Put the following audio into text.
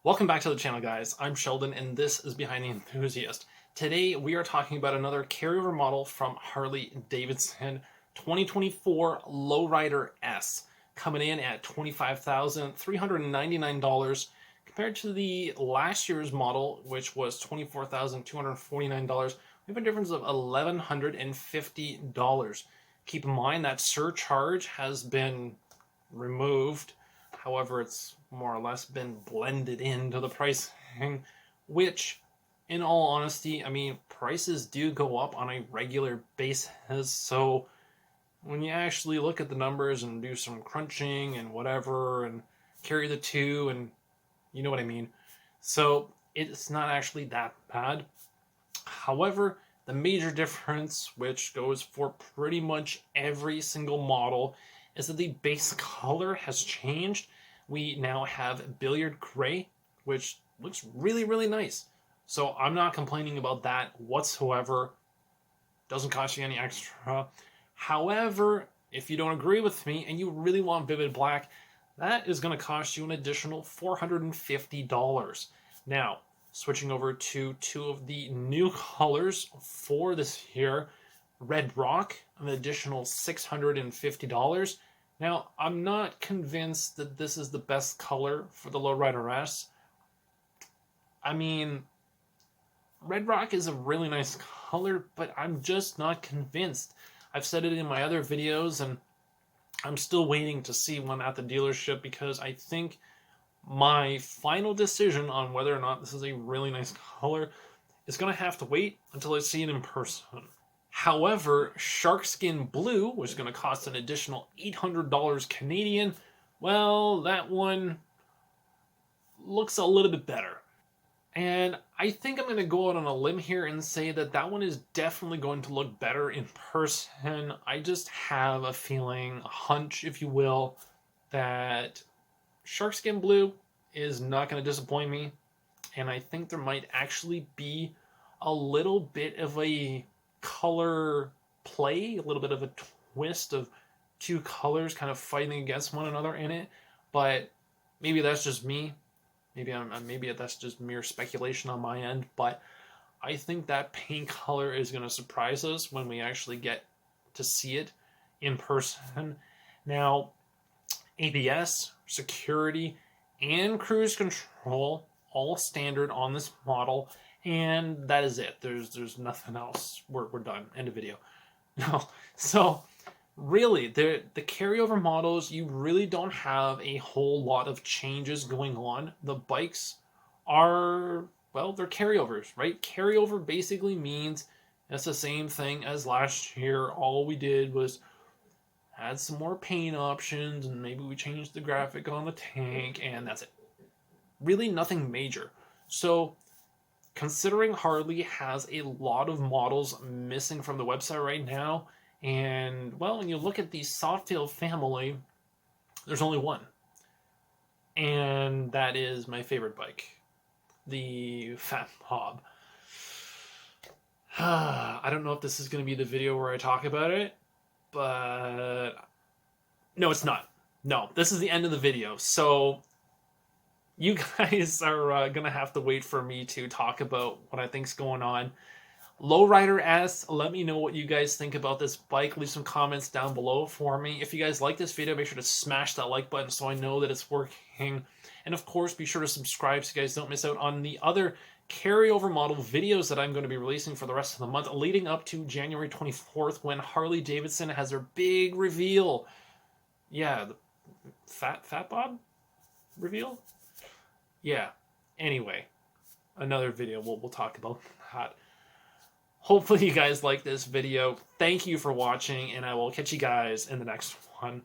Welcome back to the channel, guys. I'm Sheldon, and this is Behind the Enthusiast. Today, we are talking about another carryover model from Harley-Davidson 2024 Low Rider S, coming in at $25,399 compared to the last year's model, which was $24,249. We have a difference of $1,150. Keep in mind that surcharge has been removed. However, it's more or less been blended into the pricing, which, in all honesty, I mean, prices do go up on a regular basis. So when you actually look at the numbers and do some crunching and whatever and carry the two, and you know what I mean. So it's not actually that bad. However, the major difference, which goes for pretty much every single model, is that the base color has changed. We now have Billiard Gray, which looks really, really nice. So I'm not complaining about that whatsoever. Doesn't cost you any extra. However, if you don't agree with me and you really want Vivid Black, that is going to cost you an additional $450. Now, switching over to two of the new colors for this year, Red Rock, an additional $650. Now, I'm not convinced that this is the best color for the Low Rider S. I mean, Red Rock is a really nice color, but I'm just not convinced. I've said it in my other videos, and I'm still waiting to see one at the dealership because I think my final decision on whether or not this is a really nice color is going to have to wait until I see it in person. However, Sharkskin Blue was going to cost an additional $800 Canadian. Well, that one looks a little bit better. And I think I'm going to go out on a limb here and say that that one is definitely going to look better in person. I just have a feeling, a hunch, if you will, that Sharkskin Blue is not going to disappoint me. And I think there might actually be a little bit of a color play, a little bit of a twist of two colors kind of fighting against one another in it. But maybe that's just me. Maybe that's just mere speculation on my end. But I think that paint color is going to surprise us when we actually get to see it in person. Now, ABS, security, and cruise control all standard on this model, and that is it. There's nothing else. We're done. End of video. No. So really, the carryover models, you really don't have a whole lot of changes going on. The bikes are, well, they're carryovers, right? Carryover basically means it's the same thing as last year. All we did was add some more paint options, and maybe we changed the graphic on the tank, and that's it. Really nothing major. So considering Harley has a lot of models missing from the website right now, and, well, when you look at the Softail family, there's only one. And that is my favorite bike, the Fat Bob. I don't know if this is going to be the video where I talk about it, but no, it's not. No, this is the end of the video. So you guys are going to have to wait for me to talk about what I think's going on. Low Rider S, let me know what you guys think about this bike. Leave some comments down below for me. If you guys like this video, make sure to smash that like button so I know that it's working. And of course, be sure to subscribe so you guys don't miss out on the other carryover model videos that I'm going to be releasing for the rest of the month, leading up to January 24th when Harley-Davidson has their big reveal. Yeah, the Fat Bob reveal? Yeah. Anyway, another video. We'll talk about that. Hopefully you guys like this video. Thank you for watching, and I will catch you guys in the next one.